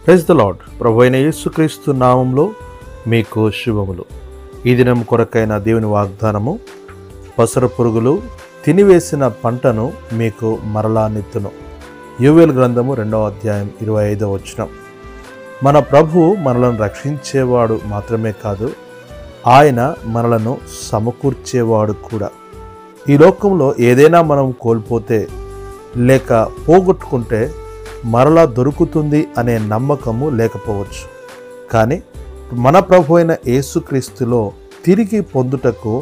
Praise the lord. ప్రభు అయిన యేసుక్రీస్తు నామంలో మీకు శుభములు. ఈ దినం కొరకైన దేవుని వాగ్దానము, పసర పురుగులు తినివేసిన పంటను మీకు మరలా నెత్తును. యోవేలు గ్రంథము 2వ అధ్యాయం 25వ వచనం. మన ప్రభు మనలను రక్షించేవాడు మాత్రమే కాదు, ఆయన మనలను సమకూర్చేవాడు కూడా. ఈ లోకంలో ఏదైనా మనం కోల్పోతే లేక పోగొట్టుకుంటే మరలా దొరుకుతుంది అనే నమ్మకము లేకపోవచ్చు. కానీ మన ప్రభు అయిన యేసుక్రీస్తులో తిరిగి పొందుటకు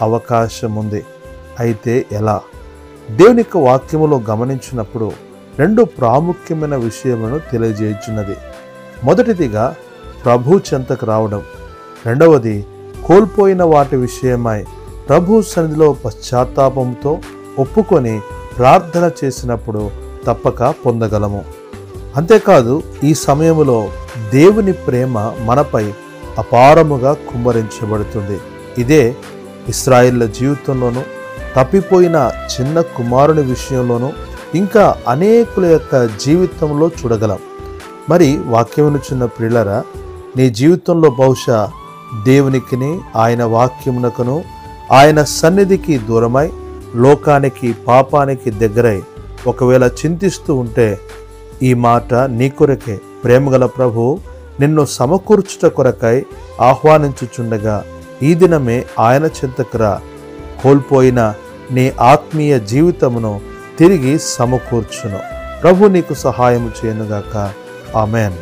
అవకాశం ఉంది. అయితే ఎలా? దేవుని యొక్క వాక్యములో గమనించినప్పుడు 2 ప్రాముఖ్యమైన విషయములను తెలియజేయుచున్నది. మొదటిదిగా ప్రభు చెంతకు రావడం, రెండవది కోల్పోయిన వాటి విషయమై ప్రభు సన్నిధిలో పశ్చాత్తాపంతో ఒప్పుకొని ప్రార్థన చేసినప్పుడు తప్పక పొందగలము. అంతేకాదు, ఈ సమయంలో దేవుని ప్రేమ మనపై అపారముగా కుమ్మరించబడుతుంది. ఇదే ఇశ్రాయేళ్ల జీవితంలోనూ, తప్పిపోయిన చిన్న కుమారుని విషయంలోనూ, ఇంకా అనేకుల యొక్క జీవితంలో చూడగలం. మరి వాక్యమును చిన్న ప్రియులరా, నీ జీవితంలో బహుశా దేవునికిని ఆయన వాక్యమునకును ఆయన సన్నిధికి దూరమై లోకానికి పాపానికి దగ్గరై ఒకవేళ చింతిస్తూ ఉంటే ఈ మాట నీ కొరకే. ప్రేమగల ప్రభు నిన్ను సమకూర్చుట కొరకై ఆహ్వానించుచుండగా ఈ దినమే ఆయన చెంతకురా. కోల్పోయిన నీ ఆత్మీయ జీవితమును తిరిగి సమకూర్చును. ప్రభు నీకు సహాయము చేయనుగాక. ఆమెన్.